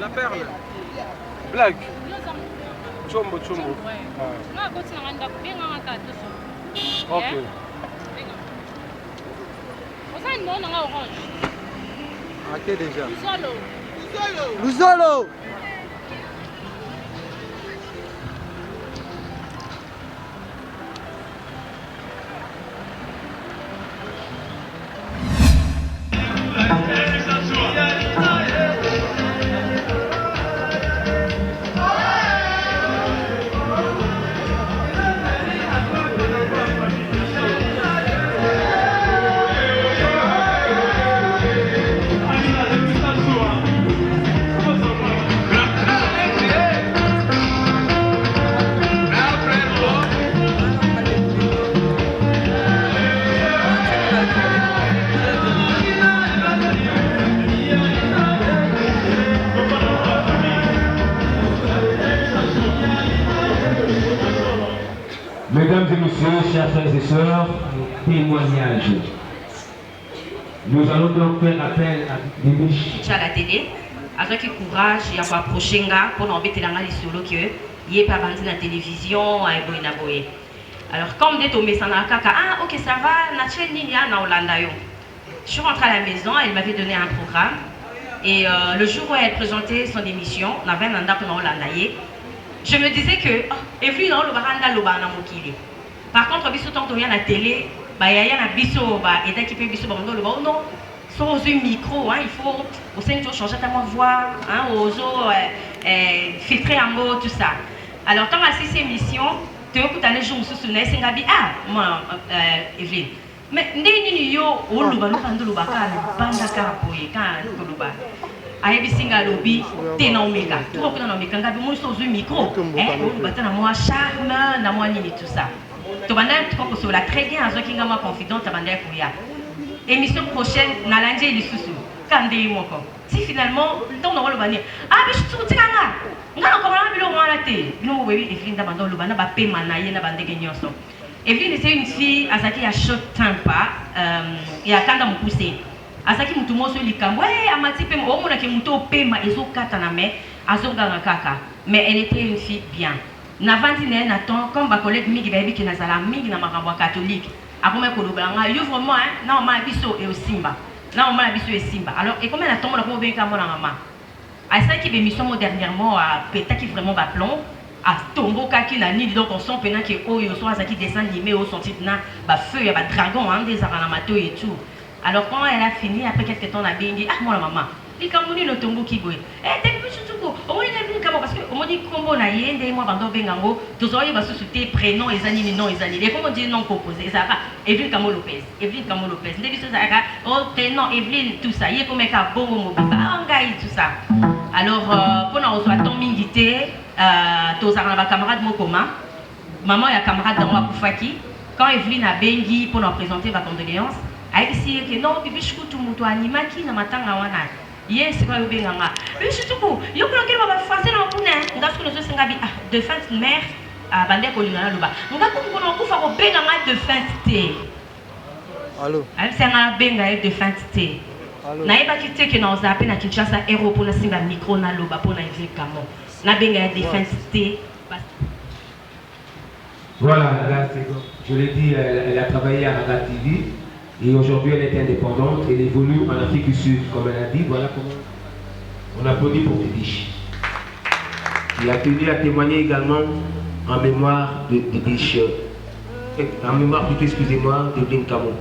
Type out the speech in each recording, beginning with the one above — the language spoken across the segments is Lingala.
La perle. Black. Chombo, chombo. Ok. Ok déjà. Luzolo. Mesdames et messieurs, chers frères et sœurs, témoignage. Nous allons donc faire appel à Bibiche. À la télé, avec courage, il y a pas approché pour nous embêter dans les solos que il est pas vendu la télévision, alors comme des tombés ça n'a kaka, ah ok ça va, naturel ni na Hollanda yo. Je suis rentrée à la maison, elle m'avait donné un programme et le jour où elle présentait son émission, on avait un mandat pour Hollanda. Je me disais que Evelyne dans le baranda lo bana mokili. Par contre biso tant que la télé, bah y a na biso bah et qui peut biso ba ndo le ba non. Sur un micro, hein, il faut aussi changer ta voix, hein, filtrer un mot, tout ça. Alors, quand on a cette émission, tu as écouté les jours où tu as dit, ah, moi, Evelyne, mais ndeni yo oluba lukando lubaka banda karapoye kan luba. Ayebi singa lobi tena omeka. Tu reconnais na omeka ngabi mo sur un micro, oluba tena moi charme, na moi nini tout ça. Tu banda tu peux sur la très bien azo kinga moi confidente banda kuya. Émission prochaine, Nalandi et Lissousou. Kandé moko. Si finalement, ton rôle va dire, ah, mais je suis tout là. Non, comment on a vu la télé? Nous, oui, Evelyne d'abandon le bana, paie manaye, n'a pas de gagnançon. Evelyne c'est une fille, Azaki a short temper, et a kanda mukuse. Azaki mutumo sur l'ikam, ouais, amati pe, au mona ke muto pema, ezo kataname, azonga kaka. Mais elle était une fille bien. Navandi ne n'attend, comme ma collègue Migi Baby qui n'a pas la Migi n'a pas catholique. Après, je suis vraiment, non, je suis au Simba. Non, je suis au Simba. Alors, et comment la tombe la pauvre comme maman? À ça qui est émission dernièrement à péta qui vraiment va plomb, à tombeau qui n'a ni donc on sent pendant que oh yo soit ça qui descend animé au senti na ba feu il y a ba dragon hein des aranamato et tout. Alors quand elle a fini après quelques temps la bien dit ah moi la maman il kamuni le tombeau qui boit eh t'es plus tout ko au moins il est venu comme parce que au moins dit combo na yende moi bando bengango tous oyo ba sous-souté prénom et anini non et anini comment dire non composé ça va Evelyne Kamo Lopez ndé biso ça oh prénom Evelyne tout ça yé comme ka bongo mobimba ngai tout ça. Alors pour nous reçoit ton mingité tous à camarade mokoma maman et camarade dans moi Koufaki quand Evelyne a bengi pour nous présenter ma condoléance a dit que non bibi chikutu muto animaki na matanga wana yes c'est quoi yo benganga bibi chikutu yo bloqué ba français na kuna ngasko nous senga bi de fin de mère a bande ko lingana loba ngako ko kufa ko benganga de fin de Allô elle senga benga de fin de naïba qui te que nous appelons na Kinshasa héros pour na singa micro na loba pour na Evelyne Kamo na benga de fin de. Voilà, là, je l'ai dit, elle a travaillé à Raga TV et aujourd'hui elle est indépendante, elle évolue en Afrique du Sud, comme elle a dit. Voilà comment on applaudit pour Bibiche. Il a tenu à témoigner également en mémoire de Bibiche, en mémoire plutôt, excusez-moi, d'Evelyne Kamo.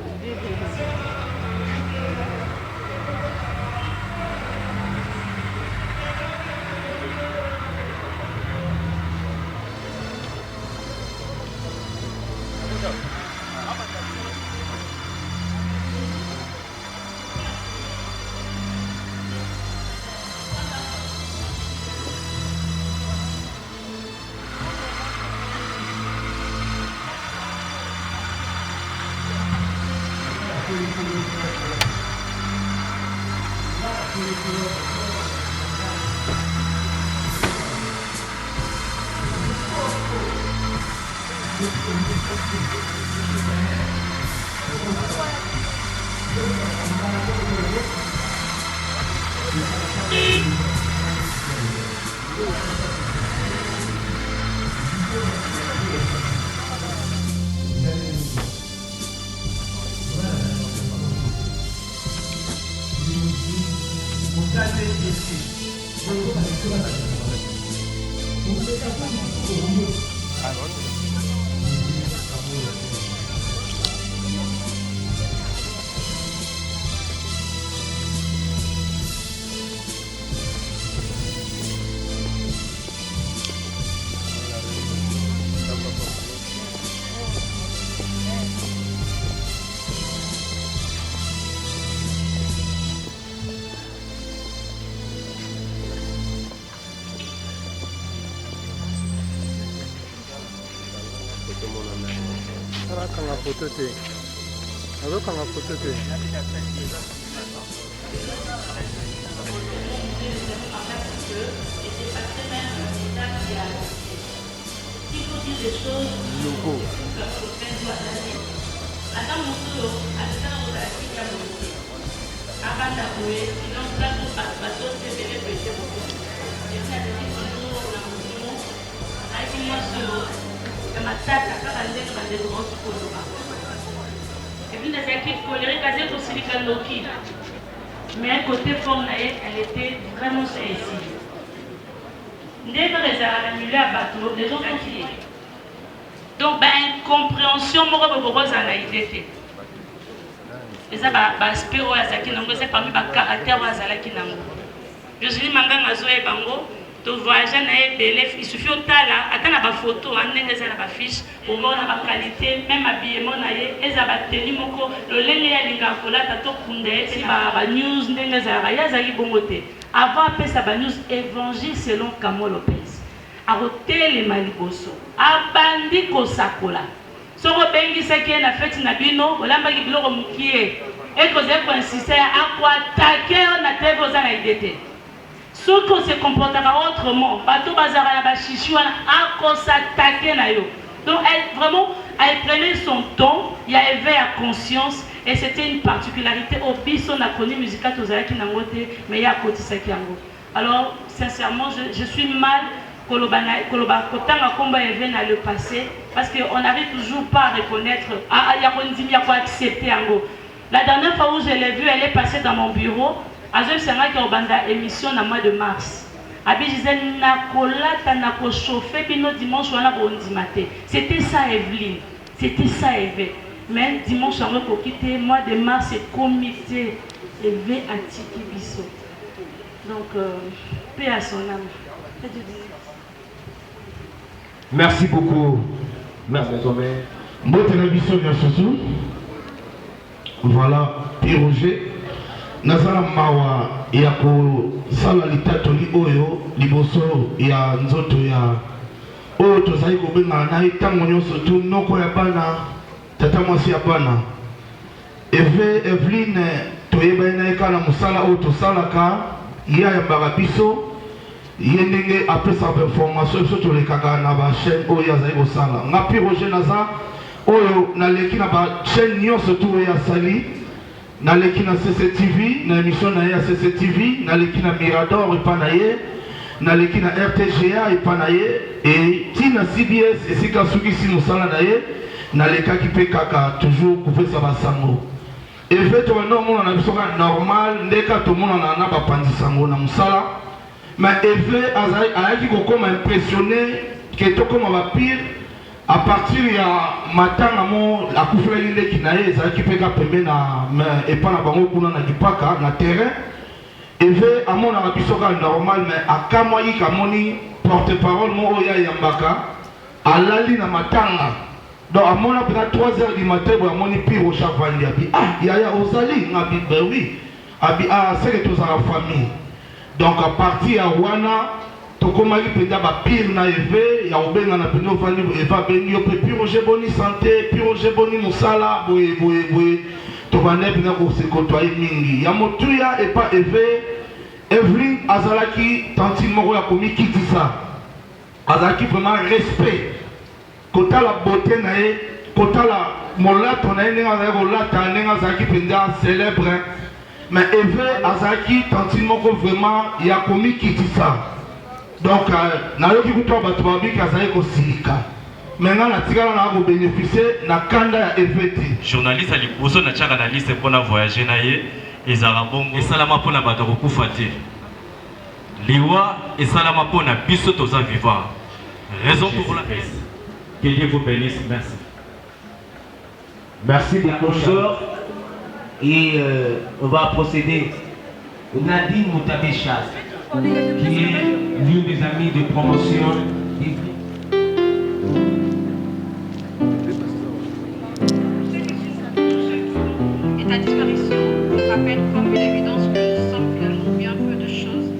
Kanga photo te. Alo kanga photo te. Logo. Mais à côté forme, elle était vraiment sensible. Dès que les annulés à bateau, les gens sont criés. Donc, incompréhension, moi, je vais vous dire. Et ça, spéro à Zaki Nango, c'est parmi les caractères à Zalaki Nango. Je suis dit, Manga Zoé Bango. Tu voyages, il suffit de attendre la photo, la fiche, pour voir la qualité, même habillement, et ça va tenir le lien news, avant après ça news évangile selon Kamo Lopez. Arrêtez les maliboso, abandi kosakola. Soro bengi saki na fête na bino, olamba ki biloko mukie. Et que vous avez insisté à quoi attaquer na tebo za na idete. Ceux qui se comportera autrement, bateau bazara ya bachichu à quoi s'attaquer na yo. Donc elle prenait son temps, il y a éveillé à conscience et c'était une particularité au biso na connu musical tozalaki nangote mais il y a côté sakiango. Alors sincèrement je suis mal koloba kotanga komba éveillé na le passé parce qu'on n'arrive toujours pas à reconnaître il y a kondimi à accepter ango. La dernière fois où je l'ai vue, elle est passée dans mon bureau. Azul Sanga qui a obanda émission dans le mois de mars. Abi disait nakolata nako chauffer bino dimanche wana bondi maté. C'était ça Evelyne. C'était ça Eve. Mais dimanche on va quitter mois de mars c'est comité Eve à Tiki Biso. Donc paix à son âme. Merci beaucoup. Merci Tomé. Moi télévision bien sûr. Voilà, Roger. Nazala mawa ya kosala litatoli oyo liboso ya nzoto ya oyo tozali kobenga na ntango nyonso tu noko ya bana tata mwasi ya bana Evelyne toyebani na ye kala mosala oyo tosalaka ye ayambaka biso ye ndenge apesaka bainformation biso tolekaka na bachaîne oyo azali kosala nga pi Roger naza oyo naleki na bachaîne nyonso tu oyo asali naleki na CCTV na émission na ye ya CCTV naleki na Mirador epa na ye naleki na RTGA epa na ye et tina CBS esika sukisi mosala na ye nalekaki mpe kaka toujours kopesa basango efe tobanda omona na biso kaka normal ndeka tomonana na bapanzisango na mosala mais efe ayaki kokoma impressionné ke tokoma bapire à partir ya matanga mo akufelaki ndeki na ye ezalaki mpe ka pembe na epa na bango kuna na dipaka na terrain eve amonaka biso kaka normal mais akamwaki kamoni porte parole mo oyo ayambaka alali na matanga donc amona mpena 3h du matin boye amoni pire ochavandi abi yaya ozali ngabi ben oui abi seke tozala famille donc à partir ya wana tokomaki mpenza bapire na eve ya kobengana mpenza ofandi eva bengi yo mpe pi Roger boni santé pi Roger boni mosala boye tobandai mpenza kosekotoye mingi ya motuya epa eve Evelyne azalaki tantine moko ya komikitisa azalaki vraiment respect kotala beauté na ye kotala molato na ye ndenge azalaki kolata ndenge azalaki mpenza célèbre mais Eve azalaki tantine moko vraiment ya komikitisa donc nayoki kutoka bato babiki azalaki kosilika mais nga natikala na kobénéficie na kanda ya Eve te journaliste aliposo na tiaka na liste mpona voyager na ye ezalaka bongo esalama mpona bato kokufa te liwa esalama mpona biso toza vivant raison pour laquelle que Dieu vous bénisse. Merci. Merci bien, mon soeur. Et on va procéder. Nadine Moutabéchas, qui est l'une des amies de promotion. Et ta disparition nous rappelle comme une évidence que nous sommes finalement bien peu de choses.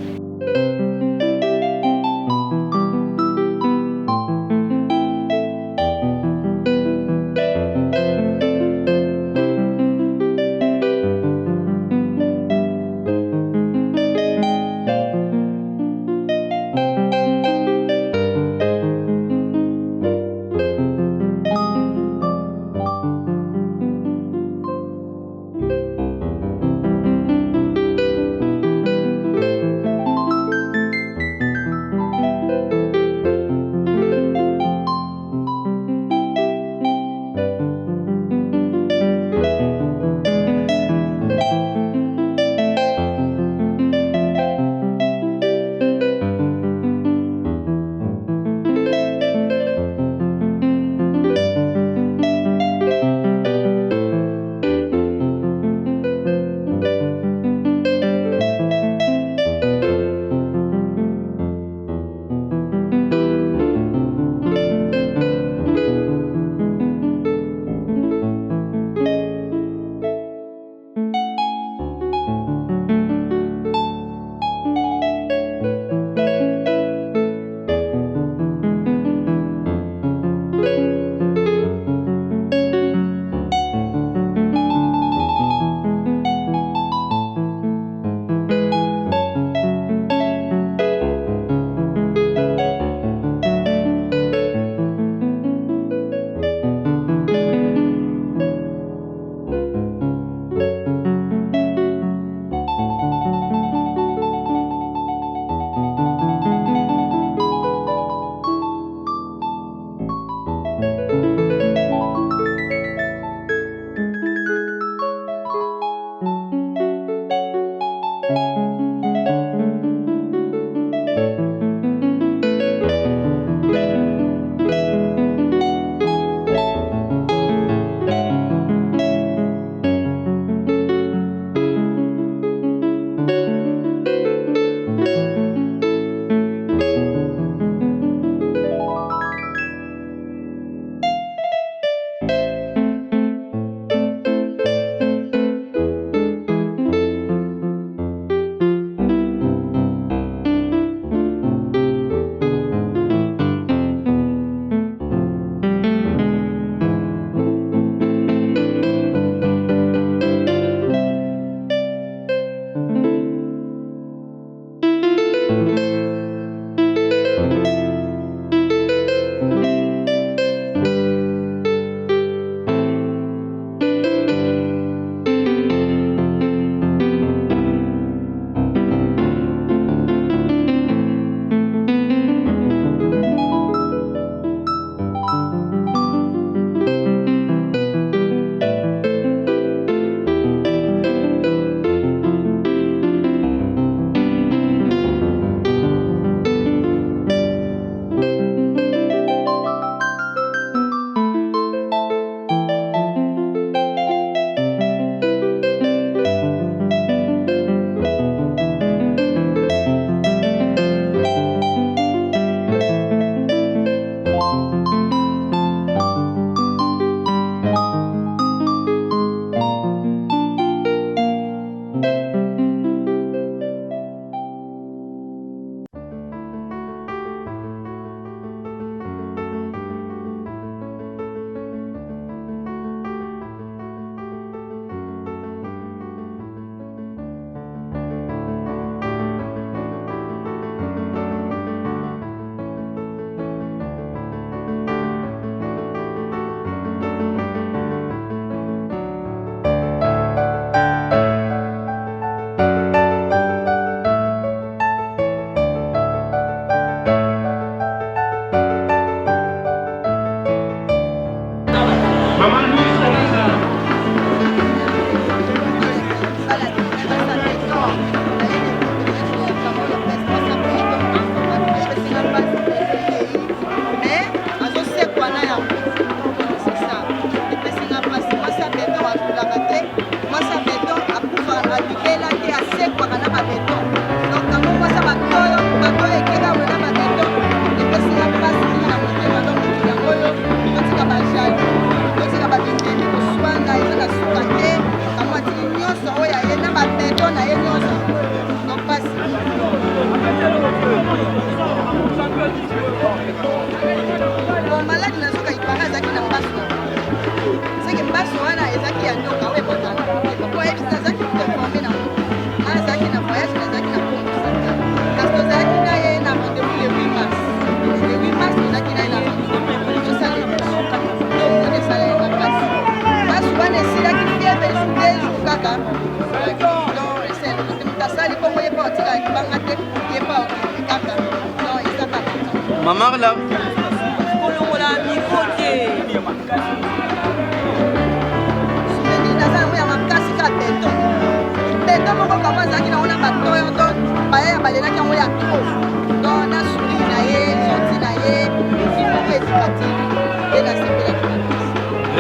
Maman là.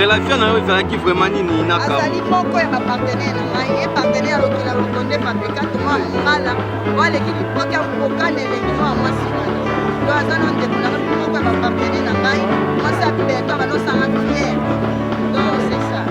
Relation na yo ezalaki vraiment nini na ka azali moko ya bapartenaire na ngai ye partenaire alokela lokonde fabrikant mwa ngala oaleki lipoki akokana elengi mwa mwasi wana do aza na ndeko na moko ya bapartenaire na ngai mwasi apeto banosanga fiere donc c'est ça.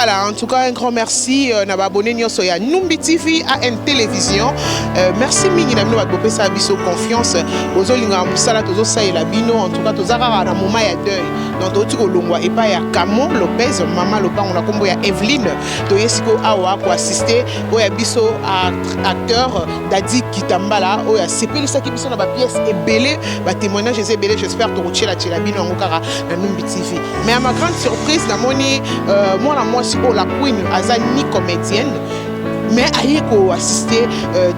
Voilà, en tout cas, un grand merci na abonné nyoso ya Numbi TV AN Télévision. Merci mingi na bino ba bopé sa biso confiance. Ozo linga musala tozo sa la bino en tout cas tozaka na moment ya deuil. Donc toti ko longwa et pas ya Camo Lopez mama lopa on a kombo ya Evelyne to yesiko awa ko assister o ya biso acteur Dadi Kitambala o ya sepeli sa ki biso na ba pièce ebelé ba témoignage ebelé j'espère to rochela tshela bino ngokara na Numbi TV. Mais à ma grande surprise na moni moi na moi si la queen aza ni comédienne mais aye ko assister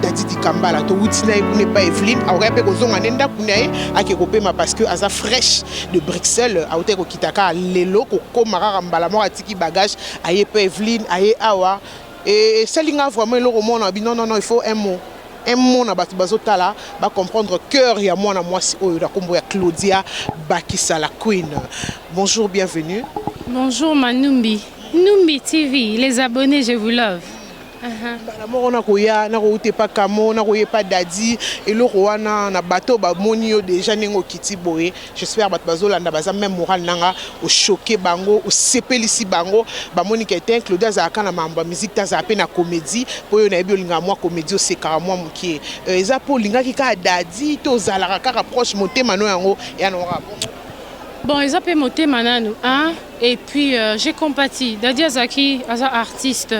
Dadi Kambala to wutina ne pas Evelyne aurait pe ko zonga nenda kunaye ake ko pema parce que aza fraîche de Bruxelles a ote ko kitaka lelo ko komara mbala mo atiki bagage aye pe Evelyne aye awa et selinga vraiment le roman non il faut un mot na bato bazotala ba comprendre cœur ya moi na moi si oyo na kombo ya Claudia Bakisa la queen. Bonjour, bienvenue. Bonjour Manumbi. Numbi TV, les abonnés, je vous love. On a koya na ko pas Camo na koye pas Dadi et le roana na bateau ba monio déjà nengo kiti boye. J'espère bat bazolanda baza même moral nanga au choquer bango au sepelisi bango ba moni kete Claudia za kana mamba musique ta za pe na comédie po yo na ebi olinga moi comédie au sekara moi mukie eza po linga ki ka Dadi to zala ka rapproche motema no yango ya no bon, ils appellent monter manano, hein? Et puis j'ai compati. Dadi Azaki, Aza artiste.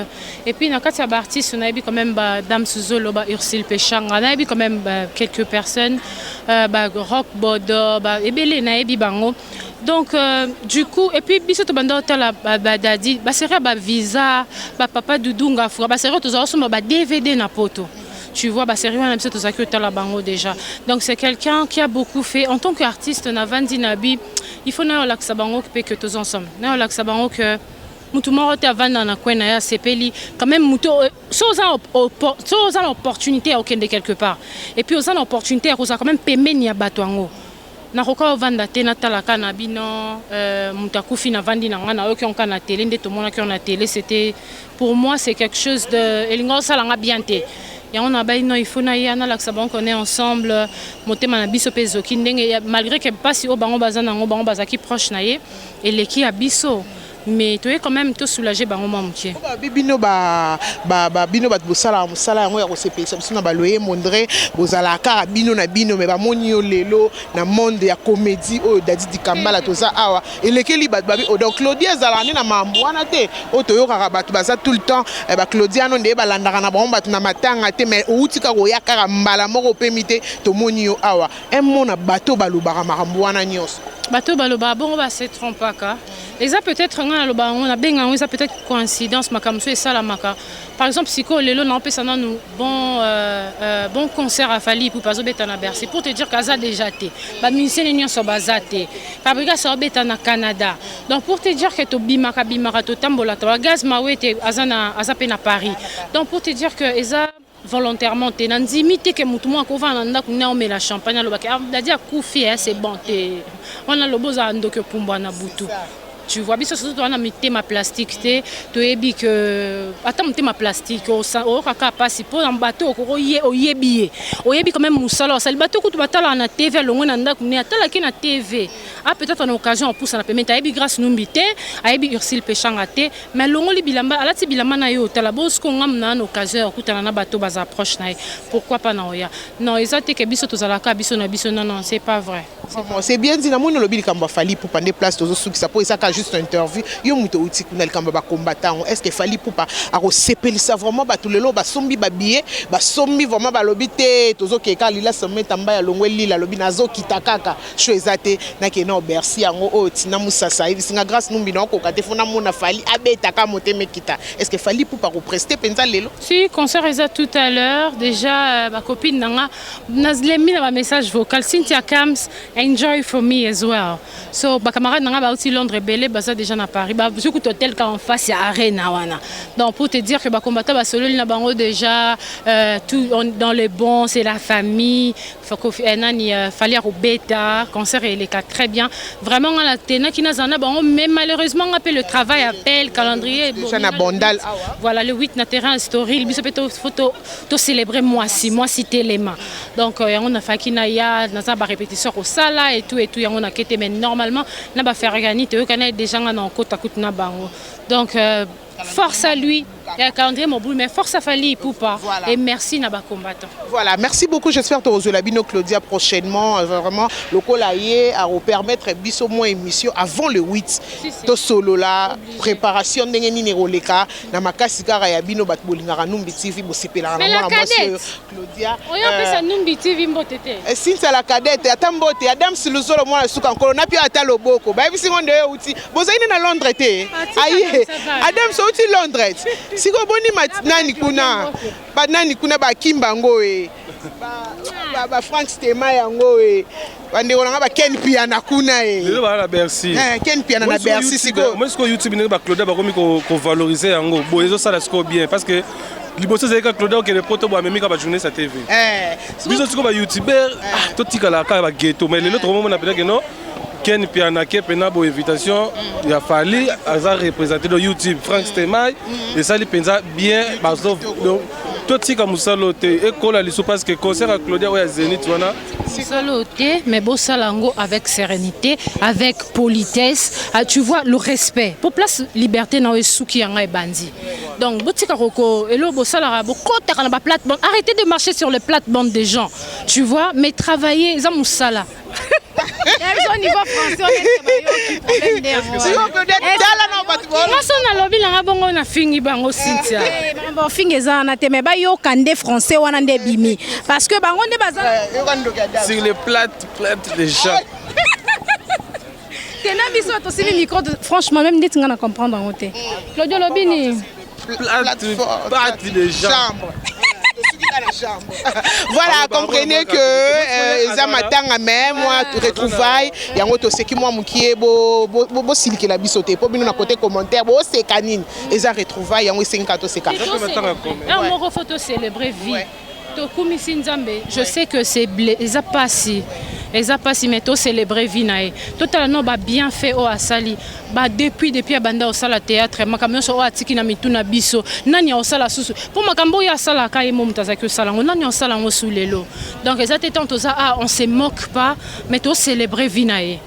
Et puis dans quatre artistes, on a eu quand même Dame Suzolo, Ursule Péchang, on a eu quand même quelques personnes, Rock Bodo, et Belé Naebi Bango. Donc du coup, et puis biso to banda tala Dadi, c'est vrai visa, papa Doudunga, c'est vrai tous ensemble DVD na poto. Tu vois, c'est rien à tout ça que tu as la bango déjà. Donc c'est quelqu'un qui a beaucoup fait. En tant qu'artiste, Navandi Nabi, il faut que ça bango que tous ensemble. Que ça bango que mutu moro te avanda na kwena ya sepeli quand même mutu so za opportunité à aucun de quelque part. Et puis aux opportunité à quand même pemeni ya batwango. Na koka ovanda te na talaka na bino mutakufi na vandi na ngana oyo ki na télé nde to mona ki na télé, c'était pour moi c'est quelque chose de elingo sala nga bien te. Et on a il faut qu'on est ensemble motema na biso pe zoki ndenge malgré que pas si au bango bazana ngo bango bazaki proche na ye et leki ya biso mais tu es quand même tout soulagé bango mamkie bino bino bat bosala musala yango ya ko sepesa biso na baloyer mondre bozala ka bino na bino mais ba moni yo lelo na monde ya comédie o Dadi Kambala toza awa elekeli bat babi donc Claudia zala na mambo wana te o toyo kaka bat baza tout le temps ba Claudia no nde balandaka na bango bat na matanga te mais outika ko yakaka mbala moko pemite to moni yo awa un mona bato balobaka makambo wana nyos bato baloba bongo ba se trompe ka ça peut-être on a bien ça peut-être coïncidence makamso et ça la maka par exemple siko lelo na pesa na nous bon concert à Fali pour pas obeta na Bercy pour te dire qu'aza déjà té ba musicien nyo so bazate fabrica so obeta na Canada donc pour te dire que to bimaka to tambola to gaz mawete azana azape na Paris donc pour te dire que eza volontairement te nanzimite que mutu mo ko vana ndako na on met la champagne lo baka Dadi a koufi c'est bon te on a le boza ndoke pumbwa na butu. Tu vois, bien sûr, on a mis ma plastique, tu es dit que attends, ma plastique, au kaka passe pour un bateau, au yebi quand même moussalo, c'est le bateau que tu vas t'aller na TV, le monde anda qu'on est à la TV. Ah peut-être en occasion on pousse à la paiement, ayebi grâce numbité, ayebi Ursule Péchang até, mais le monde bilamba, ala ti bilamba na yo, tala bos qu'on a na occasion, écoute na bateau bas approche na, pourquoi pas na oya. Non, ils ont été que biso tous à la biso na biso non, c'est pas vrai. C'est bien dit, na mon lobby kamba Fali pour prendre place tous ceux qui ça pour ça juste une interview yo muto uti kunal kamba ba combattant est-ce que Fali pour pas à sepeli ça vraiment ba tout le lo ba sombi ba billet ba sombi vraiment ba lobby te tozo ke ka lila somme tamba ya longwe lila lobby nazo kitakaka choezate na ke no Bercy yango o tina musasa hivi singa grâce numbi na ko kate fona mona Fali abeta ka moteme kita est-ce que Fali pour pas prester penza lelo si concert eza tout à l'heure déjà ma copine nanga nazlemi na message vocal Cynthia Kams enjoy for me as well so ba camarade nanga ba aussi Londres belé baza déjà na Paris ba beaucoup hôtel ka en face ya arena wana donc pour te dire que ba combattant ba solo na bango déjà tout dans le bon c'est la famille faut que nani fallait bêta concert il est très bien vraiment on a tena qui nazana bango mais malheureusement on appelle le travail appelle calendrier na bondal voilà le 8 na terrain story biso peto photo to célébrer moi si téléma donc on a fait kina ya na ba répétition au sala et tout on a quitté mais normalement na ba faire gagner te kana déjà na kota kutna bango donc Force à lui. Et à calendrier Moboulou, mais force à Fali Poupa. Voilà. Et merci Naba combattant. Voilà, merci beaucoup. J'espère que vous avez Claudia prochainement. Vraiment, le colaïe à vous permettre biso moins émission avant le 8. To solo là, préparation de Néroleka. Namacasikara ya bino batbolingara numbi TV bosipela na moi Claudia. Oyo pesa numbi TV mbotete. Since la cadette atambote Adam Siluzolo moi suka encore na pia ata loboko. Ba biso ngonde uti. Bozaine na Londres te. Aïe. Adam so uti Londres. Siko boni nani kuna ba nani kuna ba kimbango ba Frank Stema yango bande ona ba Ken Piana kuna lelo ba na Bercy Ken Piana na Bercy siko moi siko YouTube ne ba Claudia ba komi ko valoriser yango bo ezo sala siko bien parce que liboso zeka Claudia ke le poto ba memi ka ba journée sa TV biso siko ba YouTuber to tika la ka ba ghetto mais lelo trop na peut-être que non Ken Piana ke pena bo invitation il a fallu aza représenter le YouTube Frank Stema et ça li penza bien baso tout tika musalo te et kola liso parce que concert à Claudia ou à Zénith wana musalo te mais bo salango avec sérénité avec politesse tu vois le respect pour place liberté na esuki yanga e bandi donc bo tika roko elo bo salara bo kota na ba plate-bande arrêtez de marcher sur les plates-bandes des gens tu vois mais travailler za musala au niveau français on est problème d'air na lobi na bongo na fingi bango Cynthia bon fingi za na te mais ba yo kande français wana nde bimi parce que bango nde baza sur les plates des gens tena biso to sili micro franchement même dit ngana comprendre en côté Claudio Lobini plate des gens. Voilà, comprenez que Zamatanga même moi retrouvaille yango to seki moi mukie bo siliki la bisoté po bino na côté commentaire bo c'est canine et ça retrouvaille yango 5 to seka un mot photo célébrer vie to kumisi nzambe je sais que c'est ça passé mais to célébrer vie nae total no ba bien fait au asali ba depuis abanda au sala théâtre makamyo so atiki na mituna biso nani au sala susu pour makambo ya sala ka emo mutazaki au sala nani au sala ngo sulelo donc ça t'étant to ça on se moque pas mais to célébrer vie nae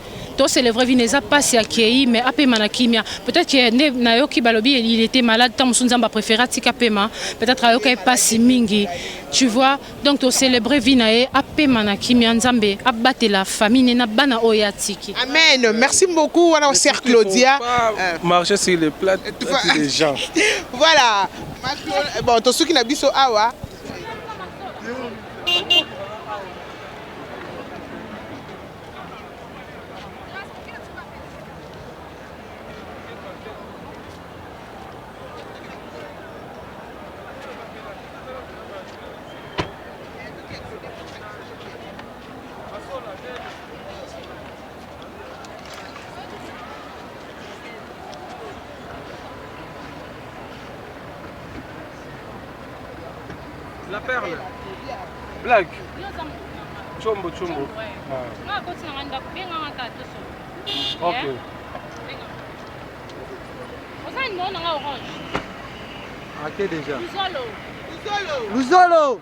c'est le vrai Vineza passe à Kei mais après Manakimia peut-être que Nayoki Balobi il était malade tant Msunzamba préféré Tika Pema peut-être Ayoka passe mingi tu vois donc to célébrer Vinae après Manakimia Nzambe abattre la famille na bana oyatiki amen merci beaucoup on a Sœur Claudia marcher sur les plates des gens voilà bon to suki na biso awa La perle. Blague. Chombo. Ok. À qui déjà? Luzolo.